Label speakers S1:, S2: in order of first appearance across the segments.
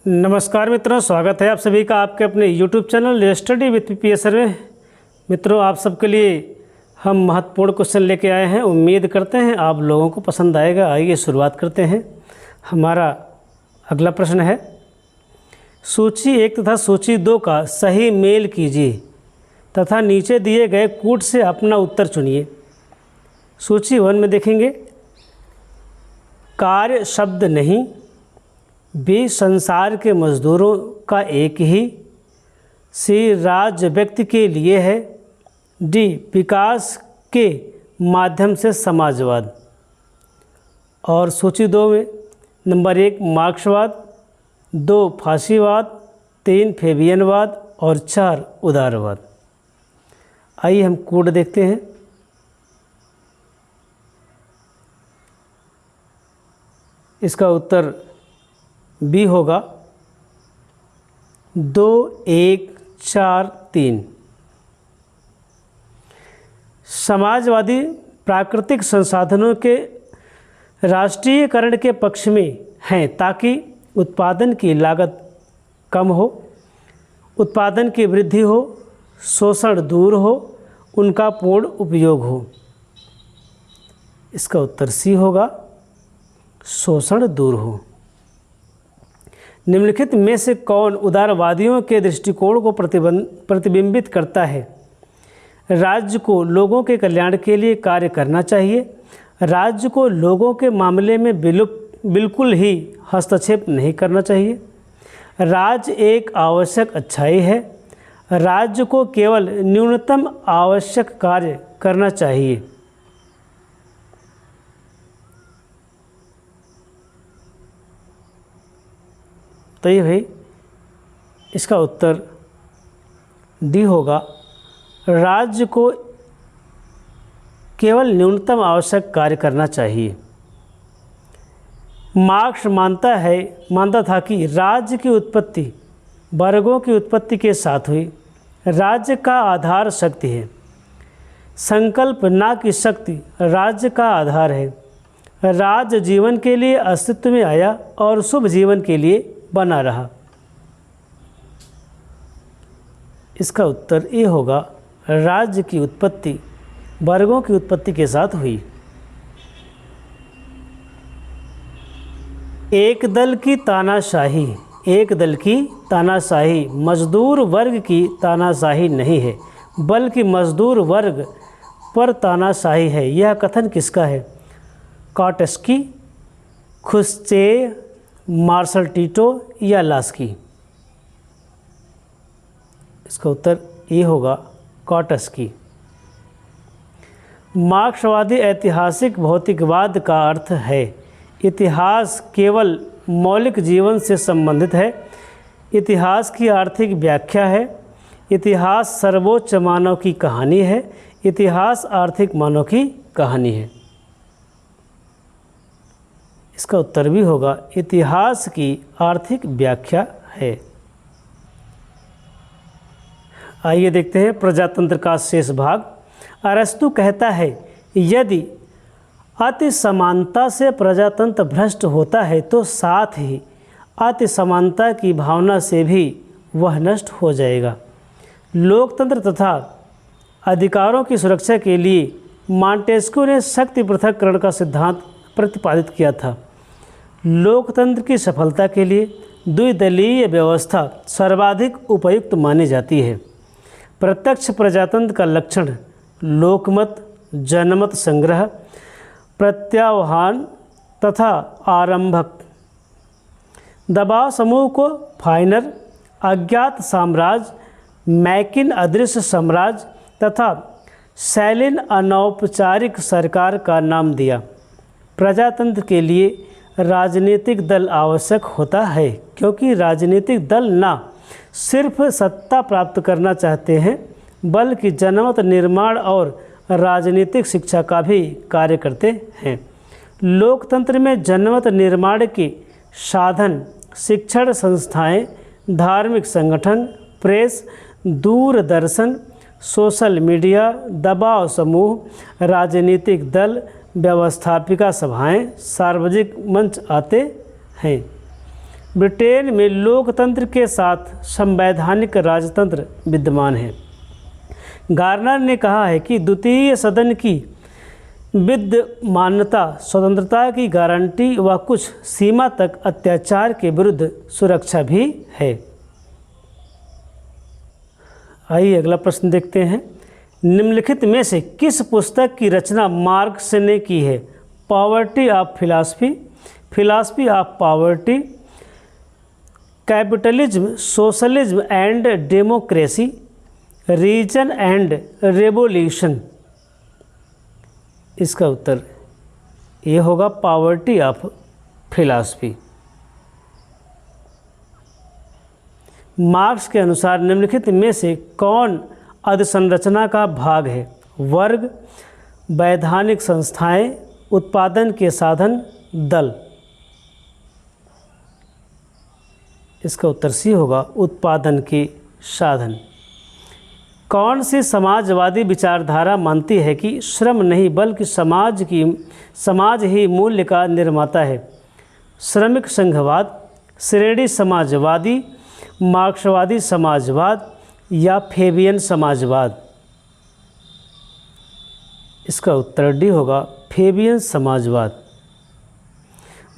S1: नमस्कार मित्रों, स्वागत है आप सभी का आपके अपने YouTube चैनल स्टडी विद पीपीएसआर में। मित्रों, आप सबके लिए हम महत्वपूर्ण क्वेश्चन लेके आए हैं। उम्मीद करते हैं आप लोगों को पसंद आएगा। आइए शुरुआत करते हैं। हमारा अगला प्रश्न है, सूची 1 तथा सूची 2 का सही मेल कीजिए तथा नीचे दिए गए कूट से अपना उत्तर चुनिए। सूची 1 में देखेंगे, कार्य शब्द नहीं, बी संसार के मजदूरों का एक ही, सी राज्य व्यक्ति के लिए है, डी विकास के माध्यम से समाजवाद। और सूची 2 में नंबर 1 मार्क्सवाद, 2 फासीवाद, 3 फेबियनवाद और 4 उदारवाद। आइए हम कोड देखते हैं। इसका उत्तर बी होगा 2, 1, 4, 3। समाजवादी प्राकृतिक संसाधनों के राष्ट्रीयकरण के पक्ष में हैं ताकि उत्पादन की लागत कम हो, उत्पादन की वृद्धि हो, शोषण दूर हो, उनका पूर्ण उपयोग हो। इसका उत्तर सी होगा, शोषण दूर हो। निम्नलिखित में से कौन उदारवादियों के दृष्टिकोण को प्रतिबिंबित करता है? राज्य को लोगों के कल्याण के लिए कार्य करना चाहिए, राज्य को लोगों के मामले में बिल्कुल ही हस्तक्षेप नहीं करना चाहिए, राज्य एक आवश्यक अच्छाई है, राज्य को केवल न्यूनतम आवश्यक कार्य करना चाहिए। तो ये भाई इसका उत्तर डी होगा, राज्य को केवल न्यूनतम आवश्यक कार्य करना चाहिए। मार्क्स मानता था कि राज्य की उत्पत्ति वर्गों की उत्पत्ति के साथ हुई। राज्य का आधार शक्ति है, संकल्प ना कि शक्ति राज्य का आधार है। राज्य जीवन के लिए अस्तित्व में आया और शुभ जीवन के लिए बना रहा। इसका उत्तर ए होगा, राज्य की उत्पत्ति वर्गों की उत्पत्ति के साथ हुई। एक दल की तानाशाही मजदूर वर्ग की तानाशाही नहीं है, बल्कि मजदूर वर्ग पर तानाशाही है। यह कथन किसका है? कॉटस्की, खुश्चेव, मार्शल टीटो या लास्की? इसका उत्तर ये होगा, कॉटस्की। मार्क्सवादी ऐतिहासिक भौतिकवाद का अर्थ है इतिहास केवल मौलिक जीवन से संबंधित है, इतिहास की आर्थिक व्याख्या है, इतिहास सर्वोच्च मानव की कहानी है, इतिहास आर्थिक मानव की कहानी है। इसका उत्तर भी होगा, इतिहास की आर्थिक व्याख्या है। आइए देखते हैं प्रजातंत्र का शेष भाग। अरस्तु कहता है, यदि अति समानता से प्रजातंत्र भ्रष्ट होता है तो साथ ही अति समानता की भावना से भी वह नष्ट हो जाएगा। लोकतंत्र तथा अधिकारों की सुरक्षा के लिए मॉन्टेस्क्यू ने शक्ति पृथक्करण का सिद्धांत प्रतिपादित किया था। लोकतंत्र की सफलता के लिए द्विदलीय व्यवस्था सर्वाधिक उपयुक्त मानी जाती है। प्रत्यक्ष प्रजातंत्र का लक्षण लोकमत, जनमत संग्रह, प्रत्याह्वान तथा आरंभक दबाव समूह को फाइनर, अज्ञात साम्राज्य, मैकिन अदृश्य साम्राज्य तथा सैलिन अनौपचारिक सरकार का नाम दिया। प्रजातंत्र के लिए राजनीतिक दल आवश्यक होता है, क्योंकि राजनीतिक दल न सिर्फ सत्ता प्राप्त करना चाहते हैं बल्कि जनमत निर्माण और राजनीतिक शिक्षा का भी कार्य करते हैं। लोकतंत्र में जनमत निर्माण के साधन शिक्षण संस्थाएं, धार्मिक संगठन, प्रेस, दूरदर्शन, सोशल मीडिया, दबाव समूह, राजनीतिक दल, व्यवस्थापिका सभाएं, सार्वजनिक मंच आते हैं। ब्रिटेन में लोकतंत्र के साथ संवैधानिक राजतंत्र विद्यमान है। गार्नर ने कहा है कि द्वितीय सदन की विद्यमानता स्वतंत्रता की गारंटी व कुछ सीमा तक अत्याचार के विरुद्ध सुरक्षा भी है। आइए अगला प्रश्न देखते हैं। निम्नलिखित में से किस पुस्तक की रचना मार्क्स ने की है? Poverty of philosophy, philosophy of poverty, capitalism, socialism and democracy, reason and revolution. इसका उत्तर ये होगा पॉवर्टी ऑफ फिलॉसफी। मार्क्स के अनुसार निम्नलिखित में से कौन अधसंरचना का भाग है? वर्ग, वैधानिक संस्थाएं, उत्पादन के साधन, दल। इसका उत्तर सी होगा उत्पादन के साधन। कौन सी समाजवादी विचारधारा मानती है कि श्रम नहीं बल्कि समाज ही मूल्य का निर्माता है? श्रमिक संघवाद, श्रेणी समाजवादी, मार्क्सवादी समाजवाद या फेबियन समाजवाद। इसका उत्तर डी होगा फेबियन समाजवाद।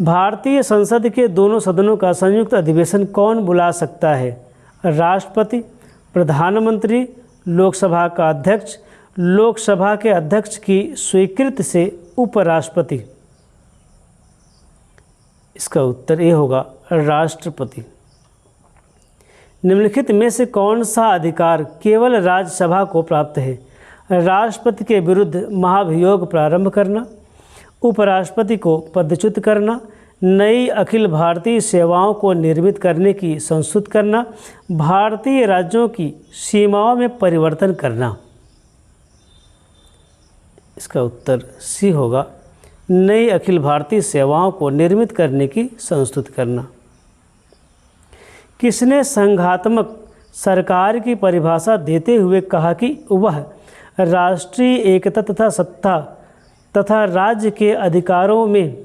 S1: भारतीय संसद के दोनों सदनों का संयुक्त अधिवेशन कौन बुला सकता है? राष्ट्रपति, प्रधानमंत्री, लोकसभा का अध्यक्ष, लोकसभा के अध्यक्ष की स्वीकृति से उपराष्ट्रपति। इसका उत्तर ये होगा राष्ट्रपति। निम्नलिखित में से कौन सा अधिकार केवल राज्यसभा को प्राप्त है? राष्ट्रपति के विरुद्ध महाभियोग प्रारंभ करना, उपराष्ट्रपति को पदच्युत करना, नई अखिल भारतीय सेवाओं को निर्मित करने की संस्तुत करना, भारतीय राज्यों की सीमाओं में परिवर्तन करना। इसका उत्तर सी होगा नई अखिल भारतीय सेवाओं को निर्मित करने की संस्तुत करना। किसने संघात्मक सरकार की परिभाषा देते हुए कहा कि वह राष्ट्रीय एकता तथा सत्ता तथा राज्य के अधिकारों में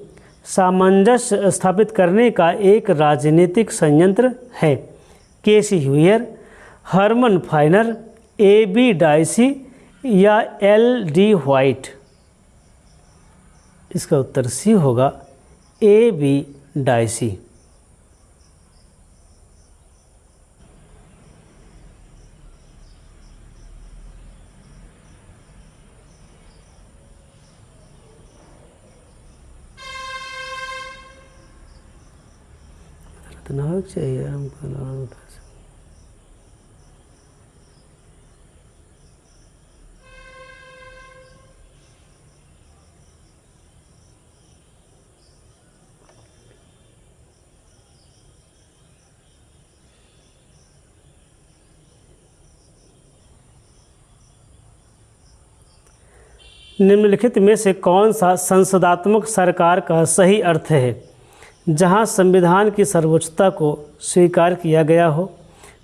S1: सामंजस्य स्थापित करने का एक राजनीतिक संयंत्र है? केसी ह्यूयर, हरमन फाइनर, ए.बी. डाइसी या एल.डी. व्हाइट। इसका उत्तर सी होगा ए.बी. डाइसी। इतना चाहिए हमको। निम्नलिखित में से कौन सा संसदात्मक सरकार का सही अर्थ है? जहां संविधान की सर्वोच्चता को स्वीकार किया गया हो,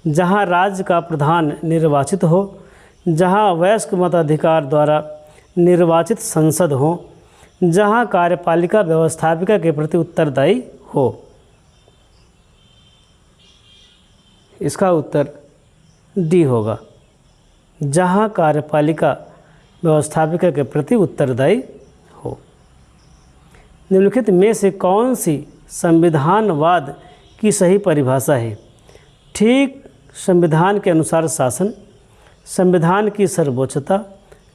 S1: जहां राज्य का प्रधान निर्वाचित हो, जहां वयस्क मताधिकार द्वारा निर्वाचित संसद हो, जहां कार्यपालिका व्यवस्थापिका के प्रति उत्तरदायी हो। इसका उत्तर डी होगा जहां कार्यपालिका व्यवस्थापिका के प्रति उत्तरदायी हो। निम्नलिखित में से कौन सी संविधानवाद की सही परिभाषा है? ठीक संविधान के अनुसार शासन, संविधान की सर्वोच्चता,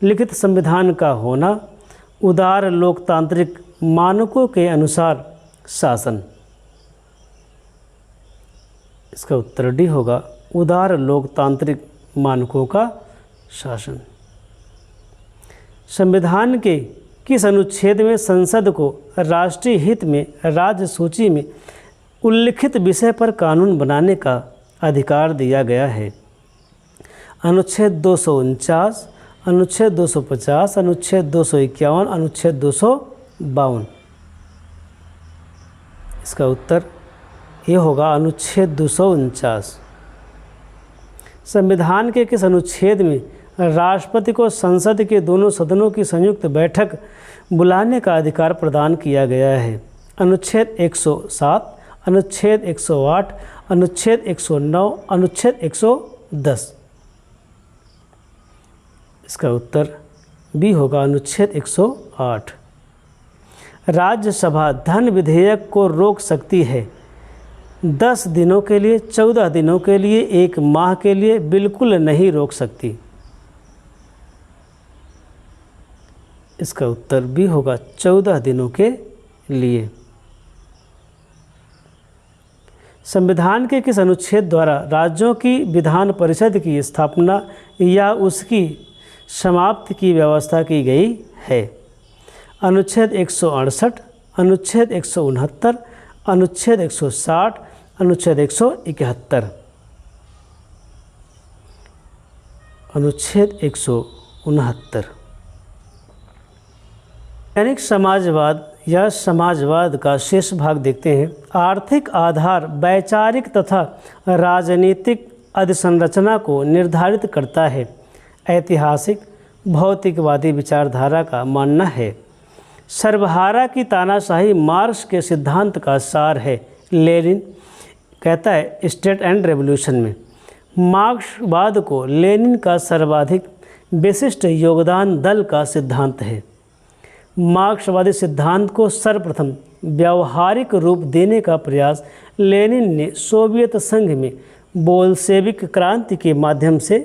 S1: लिखित संविधान का होना, उदार लोकतांत्रिक मानकों के अनुसार शासन। इसका उत्तर डी होगा उदार लोकतांत्रिक मानकों का शासन। संविधान के किस अनुच्छेद में संसद को राष्ट्रीय हित में राज्य सूची में उल्लिखित विषय पर कानून बनाने का अधिकार दिया गया है? अनुच्छेद 249, अनुच्छेद 250, अनुच्छेद 251, अनुच्छेद 252। इसका उत्तर ये होगा अनुच्छेद 249। संविधान के किस अनुच्छेद में राष्ट्रपति को संसद के दोनों सदनों की संयुक्त बैठक बुलाने का अधिकार प्रदान किया गया है? अनुच्छेद 107, अनुच्छेद 108, अनुच्छेद 109, अनुच्छेद 110। इसका उत्तर बी होगा अनुच्छेद 108। राज्यसभा धन विधेयक को रोक सकती है 10 दिनों के लिए, 14 दिनों के लिए, 1 माह के लिए, बिल्कुल नहीं रोक सकती। इसका उत्तर भी होगा 14 दिनों के लिए। संविधान के किस अनुच्छेद द्वारा राज्यों की विधान परिषद की स्थापना या उसकी समाप्ति की व्यवस्था की गई है? अनुच्छेद 168, अनुच्छेद 169, अनुच्छेद 160, अनुच्छेद 171। अनुच्छेद 169। दैनिक समाजवाद या समाजवाद का शेष भाग देखते हैं। आर्थिक आधार वैचारिक तथा राजनीतिक अधसंरचना को निर्धारित करता है। ऐतिहासिक भौतिकवादी विचारधारा का मानना है सर्वहारा की तानाशाही मार्क्स के सिद्धांत का सार है। लेनिन कहता है स्टेट एंड रेवोल्यूशन में, मार्क्सवाद को लेनिन का सर्वाधिक विशिष्ट योगदान दल का सिद्धांत है। मार्क्सवादी सिद्धांत को सर्वप्रथम व्यावहारिक रूप देने का प्रयास लेनिन ने सोवियत संघ में बोल्शेविक क्रांति के माध्यम से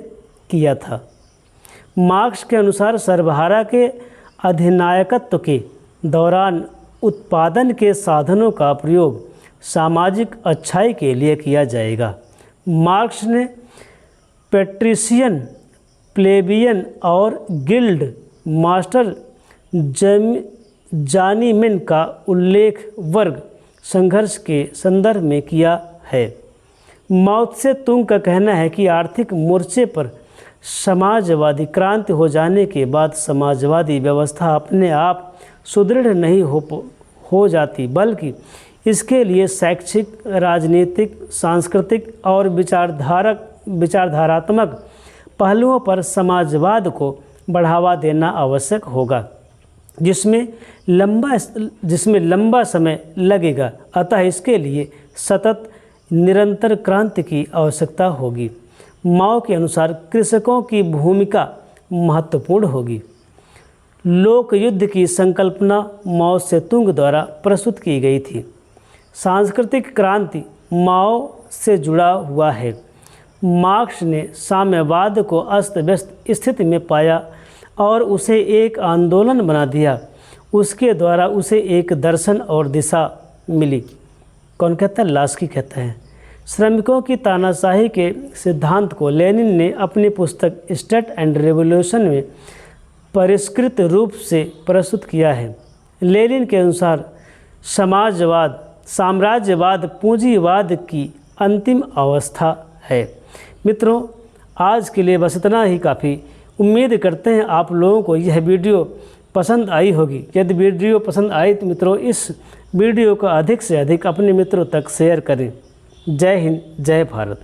S1: किया था। मार्क्स के अनुसार सर्वहारा के अधिनायकत्व के दौरान उत्पादन के साधनों का प्रयोग सामाजिक अच्छाई के लिए किया जाएगा। मार्क्स ने पेट्रिशियन, प्लेबियन और गिल्ड मास्टर जानीमेन का उल्लेख वर्ग संघर्ष के संदर्भ में किया है। माओ त्से तुंग का कहना है कि आर्थिक मोर्चे पर समाजवादी क्रांति हो जाने के बाद समाजवादी व्यवस्था अपने आप सुदृढ़ नहीं हो जाती, बल्कि इसके लिए शैक्षिक, राजनीतिक, सांस्कृतिक और विचारधारात्मक पहलुओं पर समाजवाद को बढ़ावा देना आवश्यक होगा, जिसमें लंबा समय लगेगा। अतः इसके लिए सतत निरंतर क्रांति की आवश्यकता होगी। माओ के अनुसार कृषकों की भूमिका महत्वपूर्ण होगी। लोक युद्ध की संकल्पना माओ से तुंग द्वारा प्रस्तुत की गई थी। सांस्कृतिक क्रांति माओ से जुड़ा हुआ है। मार्क्स ने साम्यवाद को अस्त व्यस्त स्थिति में पाया और उसे एक आंदोलन बना दिया। उसके द्वारा उसे एक दर्शन और दिशा मिली। कौन कहता है? लास्की कहता है। श्रमिकों की तानाशाही के सिद्धांत को लेनिन ने अपनी पुस्तक स्टेट एंड रेवोल्यूशन में परिष्कृत रूप से प्रस्तुत किया है। लेनिन के अनुसार साम्राज्यवाद पूंजीवाद की अंतिम अवस्था है। मित्रों, आज के लिए बस इतना ही काफ़ी। उम्मीद करते हैं आप लोगों को यह वीडियो पसंद आई होगी। यदि वीडियो पसंद आई तो मित्रों इस वीडियो को अधिक से अधिक अपने मित्रों तक शेयर करें। जय हिंद, जय भारत।